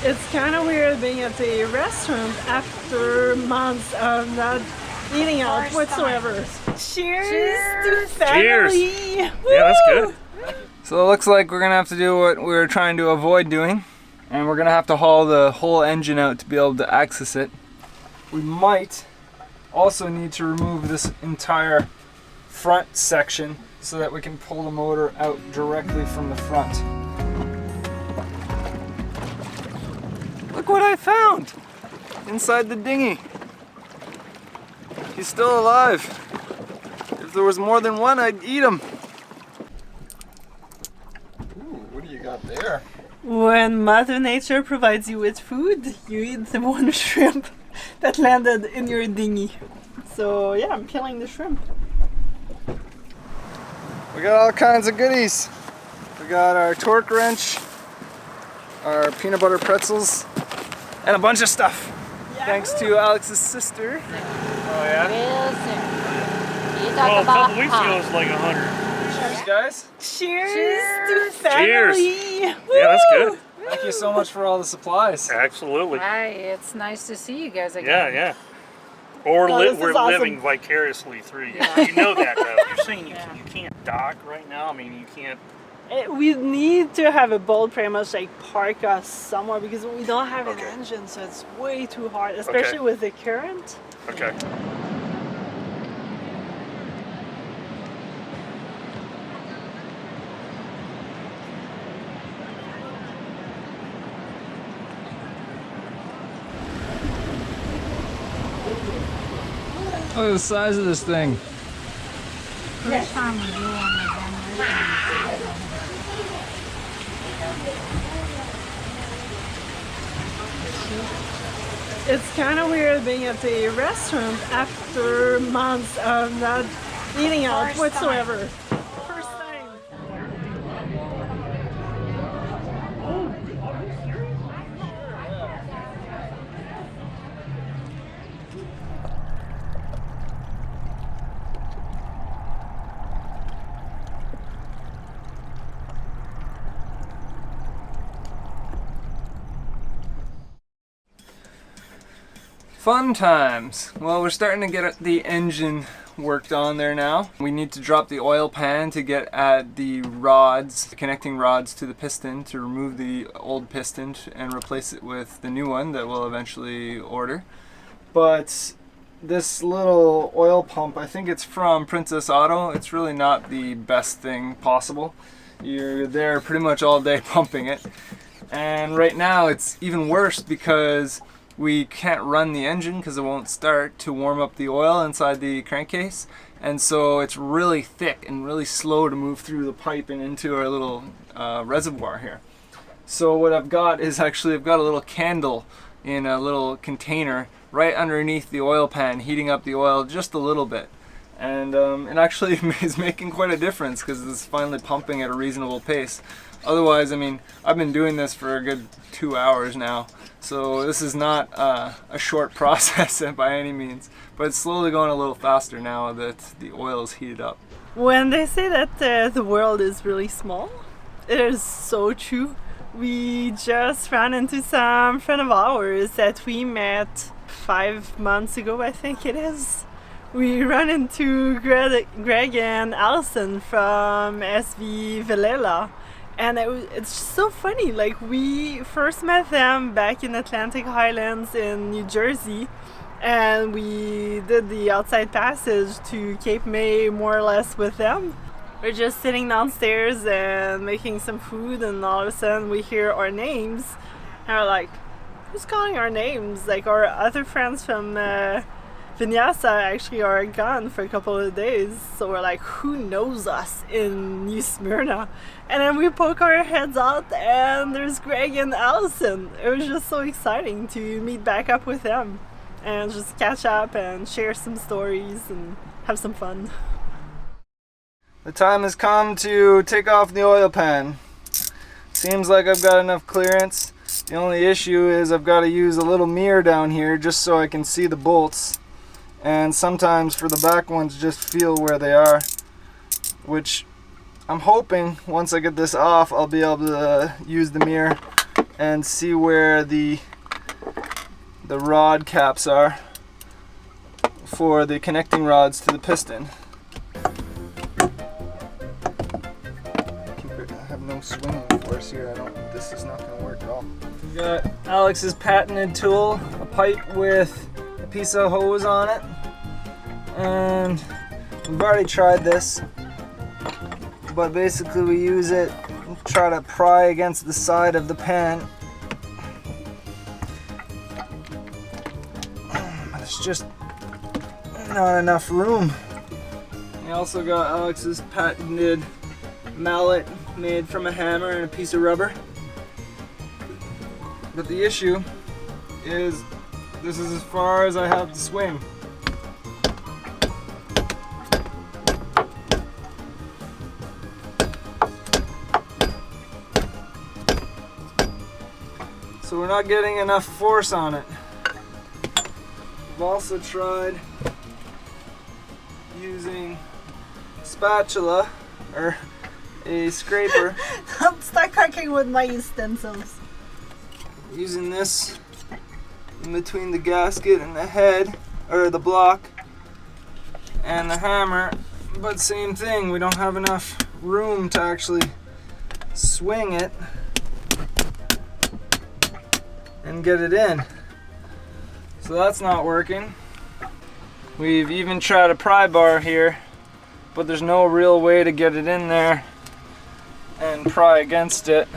It's kind of weird being at a restaurant after months of not eating out whatsoever. Cheers to family! Cheers. Woo! Yeah, that's good. So it looks like we're gonna have to do what we were trying to avoid doing, and we're gonna have to haul the whole engine out to be able to access it. We might also need to remove this entire front section so that we can pull the motor out directly from the front. Look what I found inside the dinghy. He's still alive. If there was more than one, I'd eat him. Ooh, what do you got there? When Mother Nature provides you with food, you eat the one shrimp that landed in your dinghy. So yeah, I'm killing the shrimp. We got all kinds of goodies. We got our torque wrench, our peanut butter pretzels, and a bunch of stuff. Yeah. Thanks to Alex's sister. Oh yeah? Well, a couple weeks ago it was like 100. Cheers, guys. Cheers to family! Cheers. Yeah, that's good. Thank you so much for all the supplies. Absolutely. Hi, it's nice to see you guys again. Yeah, yeah. Or Oh, this we're is awesome. living vicariously through you. You know that, though. You're saying you can't dock right now? I mean, you can't... We need to have a boat pretty much like park us somewhere because we don't have an engine, so it's way too hard, especially with the current. Okay. Look at the size of this thing. First time we do on the It's kind of weird being at a restaurant after months of not eating out whatsoever. First time. Fun times. Well, we're starting to get the engine worked on there now. We need to drop the oil pan to get at the rods, the connecting rods to the piston, to remove the old piston and replace it with the new one that we'll eventually order. But this little oil pump, I think it's from Princess Auto. It's really not the best thing possible. You're there pretty much all day pumping it. And right now it's even worse because we can't run the engine because it won't start to warm up the oil inside the crankcase, and so it's really thick and really slow to move through the pipe and into our little reservoir here. So what I've got is actually I've got a little candle in a little container right underneath the oil pan, heating up the oil just a little bit, and it actually is making quite a difference because it's finally pumping at a reasonable pace. Otherwise, I mean, I've been doing this for a good 2 hours now, so this is not a short process by any means, but it's slowly going a little faster now that the oil is heated up. When they say that the world is really small, it is so true. We just ran into some friend of ours that we met 5 months ago, I think it is. We ran into Greg and Allison from SV Velela. And it's so funny, like we first met them back in Atlantic Highlands in New Jersey, and we did the outside passage to Cape May more or less with them. We're just sitting downstairs and making some food, and all of a sudden we hear our names and we're like, who's calling our names? Like our other friends from Vinyasa actually are gone for a couple of days, so we're like, who knows us in New Smyrna? And then we poke our heads out and there's Greg and Allison. It was just so exciting to meet back up with them and just catch up and share some stories and have some fun. The time has come to take off the oil pan. Seems like I've got enough clearance. The only issue is I've got to use a little mirror down here just so I can see the bolts. And sometimes for the back ones just feel where they are, which I'm hoping once I get this off I'll be able to use the mirror and see where the rod caps are for the connecting rods to the piston. I have no swinging force here. This is not going to work at all. We got Alex's patented tool, a pipe with a piece of hose on it, and we've already tried this, but basically we use it, try to pry against the side of the pan. There's just not enough room. We also got Alex's patented mallet made from a hammer and a piece of rubber. But the issue is this is as far as I have to swing. So we're not getting enough force on it. We've also tried using a spatula or a scraper. I'm stuck cooking with my utensils. Using this in between the gasket and the head, or the block, and the hammer, but same thing, we don't have enough room to actually swing it and get it in. So that's not working. We've even tried a pry bar here, but there's no real way to get it in there and pry against it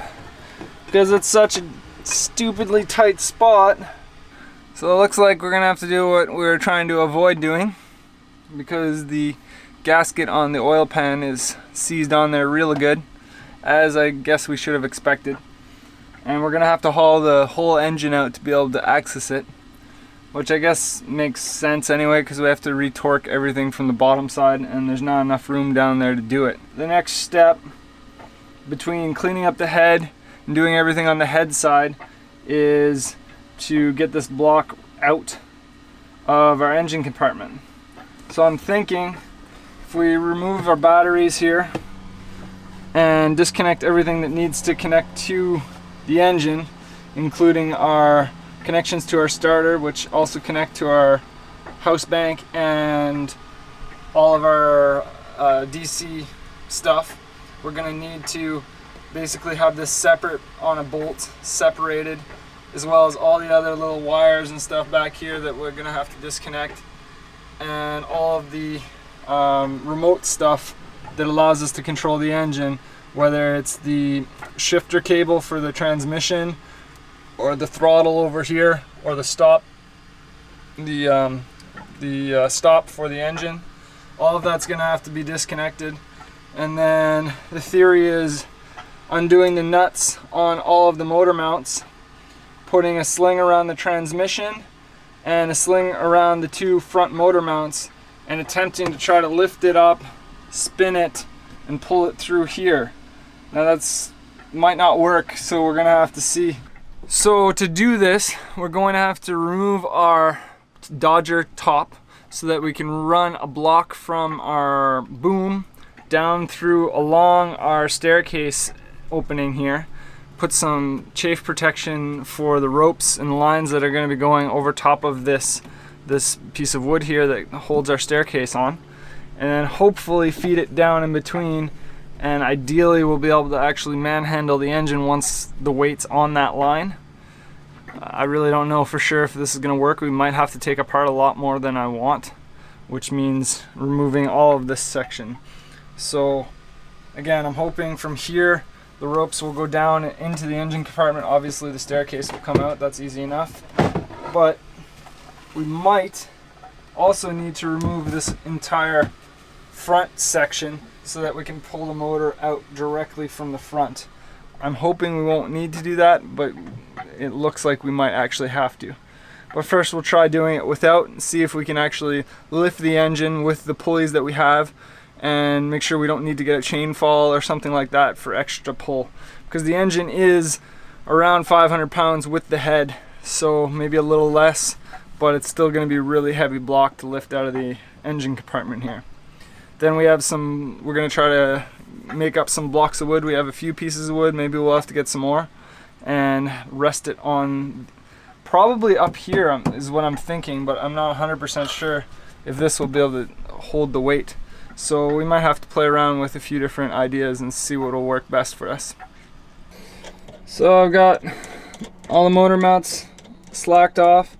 because it's such a stupidly tight spot. So it looks like we're gonna have to do what we were trying to avoid doing, because the gasket on the oil pan is seized on there real good, as I guess we should have expected. And we're gonna have to haul the whole engine out to be able to access it, which I guess makes sense anyway, because we have to retorque everything from the bottom side and there's not enough room down there to do it. The next step between cleaning up the head and doing everything on the head side is to get this block out of our engine compartment. So I'm thinking if we remove our batteries here and disconnect everything that needs to connect to the engine, including our connections to our starter, which also connect to our house bank, and all of our DC stuff, we're gonna need to basically have this separate on a bolt, separated, as well as all the other little wires and stuff back here that we're gonna have to disconnect, and all of the remote stuff that allows us to control the engine, whether it's the shifter cable for the transmission, or the throttle over here, or the stop, the stop for the engine. All of that's gonna have to be disconnected. And then the theory is undoing the nuts on all of the motor mounts, putting a sling around the transmission and a sling around the two front motor mounts, and attempting to try to lift it up, spin it, and pull it through here. Now that's might not work, so we're gonna have to see. So to do this, we're going to have to remove our Dodger top so that we can run a block from our boom down through along our staircase opening here, put some chafe protection for the ropes and lines that are going to be going over top of this piece of wood here that holds our staircase on, and then hopefully feed it down in between, and ideally we'll be able to actually manhandle the engine once the weight's on that line. I really don't know for sure if this is going to work. We might have to take apart a lot more than I want, which means removing all of this section. So again, I'm hoping from here the ropes will go down into the engine compartment. Obviously the staircase will come out, that's easy enough. But we might also need to remove this entire front section so that we can pull the motor out directly from the front. I'm hoping we won't need to do that, but it looks like we might actually have to. But first we'll try doing it without and see if we can actually lift the engine with the pulleys that we have, and make sure we don't need to get a chain fall or something like that for extra pull, because the engine is around 500 pounds with the head, so maybe a little less, but it's still going to be a really heavy block to lift out of the engine compartment here. Then we have we're going to try to make up some blocks of wood. We have a few pieces of wood, maybe we'll have to get some more, and rest it on probably up here is what I'm thinking, but I'm not 100% sure if this will be able to hold the weight. So we might have to play around with a few different ideas and see what will work best for us. So I've got all the motor mounts slacked off.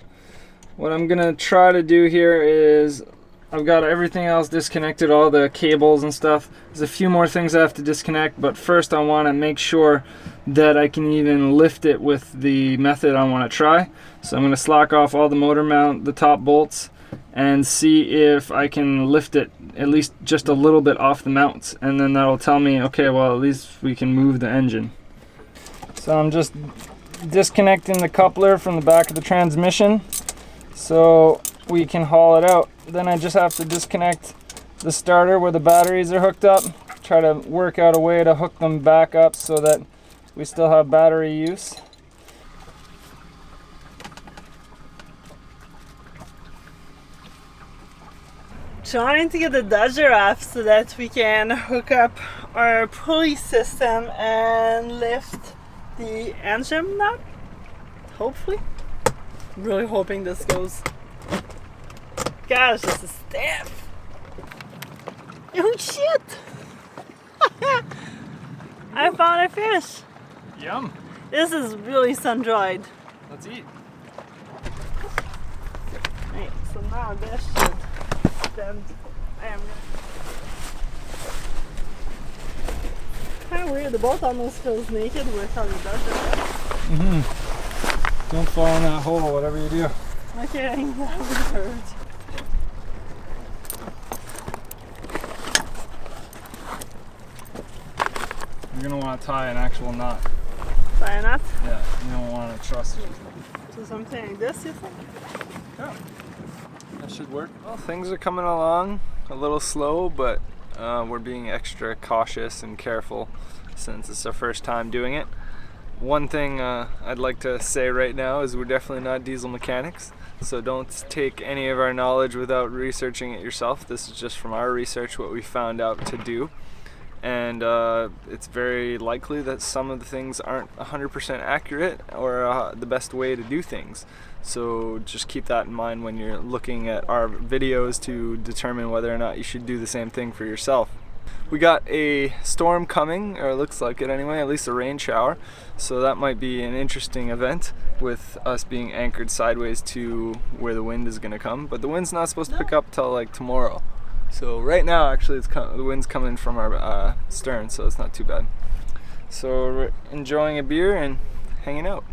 What I'm gonna try to do here is I've got everything else disconnected, all the cables and stuff. There's a few more things I have to disconnect, but first I want to make sure that I can even lift it with the method I want to try. So I'm going to slack off all the motor mount, the top bolts, and see if I can lift it at least just a little bit off the mounts, and then that'll tell me, okay, well, at least we can move the engine. So I'm just disconnecting the coupler from the back of the transmission so we can haul it out. Then I just have to disconnect the starter where the batteries are hooked up, try to work out a way to hook them back up so that we still have battery use. Trying to get the Dodger off so that we can hook up our pulley system and lift the engine up, hopefully. Really hoping this goes. Gosh, this is stiff. Oh shit! I found a fish. Yum. This is really sun-dried. Let's eat. Right, so now this should stand. I am kind of weird. The boat almost feels naked without the Dodger. Don't fall in that hole, whatever you do. Okay, that would hurt. You're gonna want to tie an actual knot. Tie a knot? Yeah, you don't want to trust it. So something like this, you think? Yeah, that should work. Well, things are coming along a little slow, but we're being extra cautious and careful since it's our first time doing it. One thing I'd like to say right now is we're definitely not diesel mechanics, so don't take any of our knowledge without researching it yourself. This is just from our research what we found out to do. And it's very likely that some of the things aren't 100% accurate or the best way to do things. So just keep that in mind when you're looking at our videos to determine whether or not you should do the same thing for yourself. We got a storm coming, or it looks like it anyway, at least a rain shower. So that might be an interesting event with us being anchored sideways to where the wind is going to come. But the wind's not supposed to pick up till like tomorrow. So right now, actually, the wind's coming from our stern, so it's not too bad. So we're enjoying a beer and hanging out.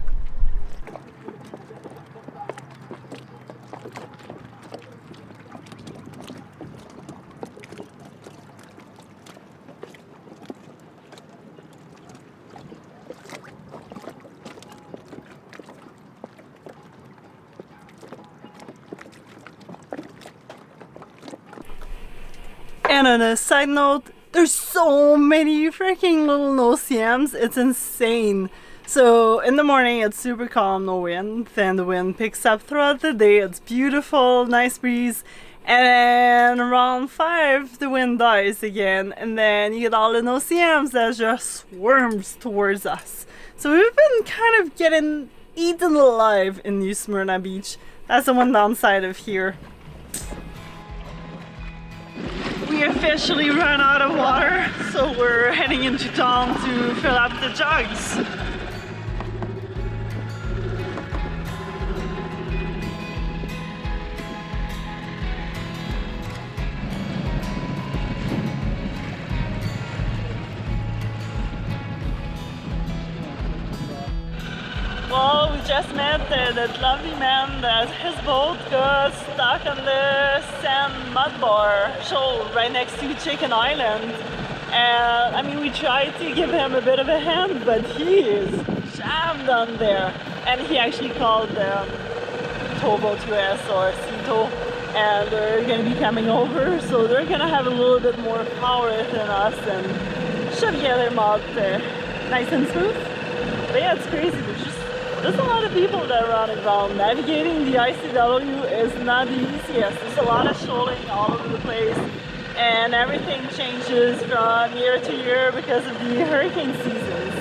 And on a side note, there's so many freaking little no-see-ums, it's insane. So in the morning it's super calm, no wind, then the wind picks up throughout the day, it's beautiful, nice breeze, and then around 5 the wind dies again, and then you get all the no-see-ums that just swarms towards us. So we've been kind of getting eaten alive in New Smyrna Beach. That's the one downside of here. We officially ran out of water, so we're heading into town to fill up the jugs. Well, we just met that lovely man that his boat got stuck on the sand mud bar shoal right next to Chicken Island. And I mean, we tried to give him a bit of a hand, but he is jammed on there. And he actually called Towboat US or Cito, and they're going to be coming over, so they're going to have a little bit more power than us and should get him out nice and smooth. But yeah, it's crazy. There's a lot of people that are running around. Navigating the ICW is not the easiest. There's a lot of shoaling all over the place, and everything changes from year to year because of the hurricane seasons.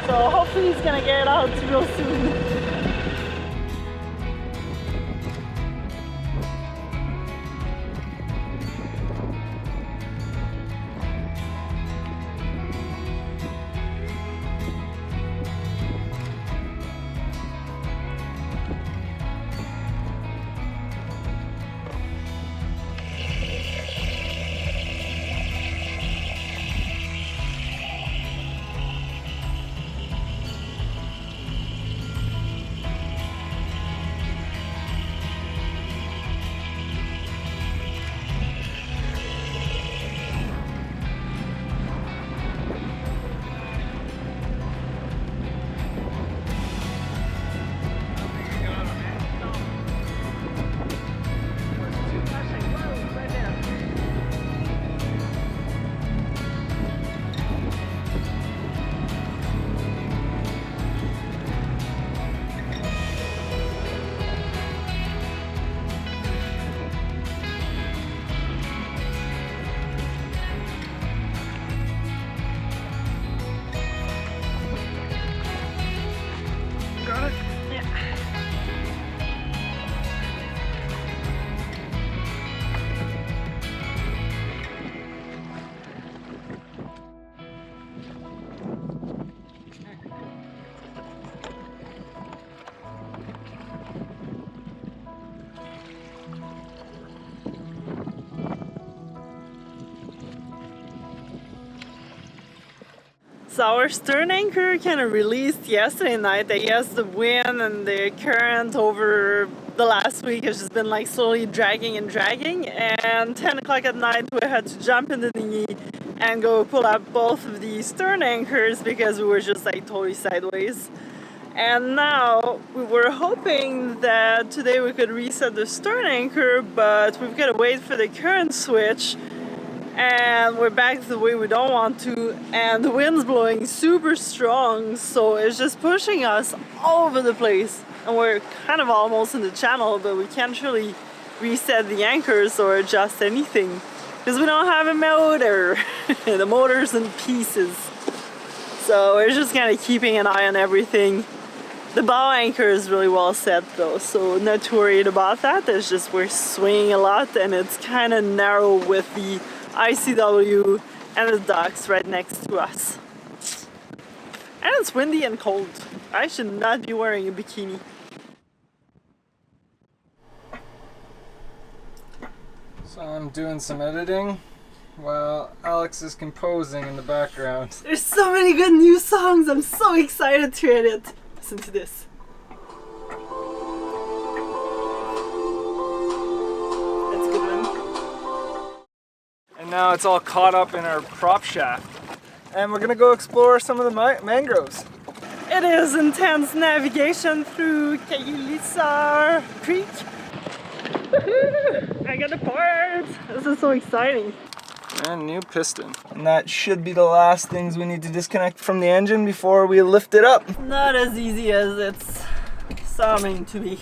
So hopefully he's gonna get out real soon. So our stern anchor kind of released yesterday night. I guess the wind and the current over the last week has just been like slowly dragging and dragging, and 10 o'clock at night we had to jump in the dinghy and go pull up both of the stern anchors because we were just like totally sideways. And now we were hoping that today we could reset the stern anchor, but we've got to wait for the current switch. And we're back the way we don't want to, and the wind's blowing super strong, so it's just pushing us all over the place. And we're kind of almost in the channel, but we can't really reset the anchors or adjust anything because we don't have a motor. The motor's in pieces. So we're just kind of keeping an eye on everything. The bow anchor is really well set though, so not too worried about that. It's just we're swinging a lot and it's kind of narrow with the ICW and the docks right next to us. And it's windy and cold. I should not be wearing a bikini. So I'm doing some editing while Alex is composing in the background. There's so many good new songs. I'm so excited to edit. Listen to this. That's a good one. And now it's all caught up in our prop shaft. And we're gonna go explore some of the mangroves. It is intense navigation through Kailisa Creek. I got the parts! This is so exciting. And new piston. And that should be the last things we need to disconnect from the engine before we lift it up. Not as easy as it's sounding to be.